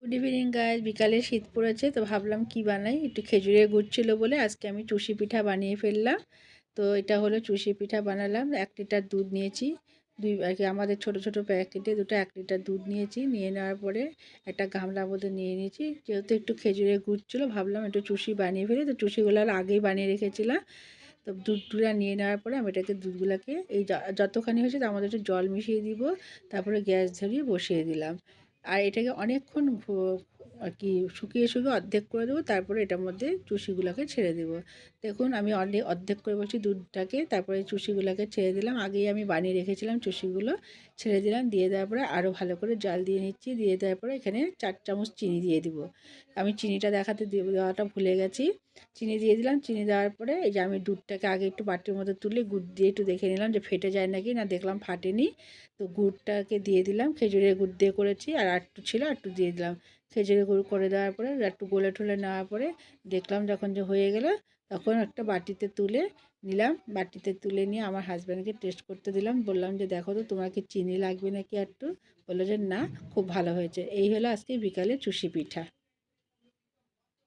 Good evening guys, বিকালে শীত পড়েছে তো ভাবলাম কি বানাই। একটু খেজুরের গুড় ছিল বলে আজকে আমি চুষি পিঠা বানিয়ে ফেললাম। তো এটা হলো চুষি পিঠা বানালাম। 1 লিটার দুধ নিয়েছি, দুই আর কি আমাদের ছোট ছোট প্যাকেটে দুটো 1 লিটার দুধ নিয়েছি। নিয়ে নেওয়ার পরে একটা গামলার মধ্যে নিয়ে নিয়েছি। যেহেতু একটু খেজুরের গুড় ছিল ভাবলাম একটু চুষি বানিয়ে ফেলি, তো চুষিগুলো আগেই বানিয়ে রেখেছিলাম। তো দুধগুলা নিয়ে নেওয়ার পরে আমি এটাকে দুধগুলাকে এই যতখানি হয়েছে তার মধ্যে একটু জল মিশিয়ে দিব। তারপরে গ্যাস ধরিয়ে বসিয়ে দিলাম। আর এটাকে অনেকক্ষণ আর কি শুকিয়ে শুকিয়ে অর্ধেক করে দেবো। তারপরে এটার মধ্যে চুষিগুলোকে ছেড়ে দেবো। দেখুন আমি অর্ধেক করে বলছি দুধটাকে, তারপরে চুষিগুলোকে ছেড়ে দিলাম। আগেই আমি বানিয়ে রেখেছিলাম চুষিগুলো, ছেড়ে দিলাম। দিয়ে দেওয়ার পরে আরও ভালো করে জাল দিয়ে নিচ্ছি। দিয়ে দেওয়ার পরে এখানে 4 চামচ চিনি দিয়ে দিব। আমি চিনিটা দেওয়াটা ভুলে গেছি। চিনি দিয়ে দিলাম। চিনি দেওয়ার পরে এই যে আমি দুধটাকে আগে একটু বাটির মধ্যে তুলে গুড় দিয়ে একটু দেখে নিলাম যে ফেটে যায় নাকি না, দেখলাম ফাটেনি। তো গুড়টাকে দিয়ে দিলাম। খেজুরের গুড় দিয়ে করেছি, আর একটু ছিল একটু দিয়ে দিলাম। খেজুরের গুড় করে দেওয়ার পরে একটু গলে ঠলে নেওয়ার পরে দেখলাম যখন যে হয়ে গেল, তখন একটা বাটিতে তুলে নিলাম। বাটিতে তুলে নিয়ে আমার হাজব্যান্ডকে টেস্ট করতে দিলাম। বললাম যে দেখো তো তোমার কি চিনি লাগবে নাকি একটু। বললো যে না, খুব ভালো হয়েছে। এই হলো আজকে বিকালে চুষি পিঠা।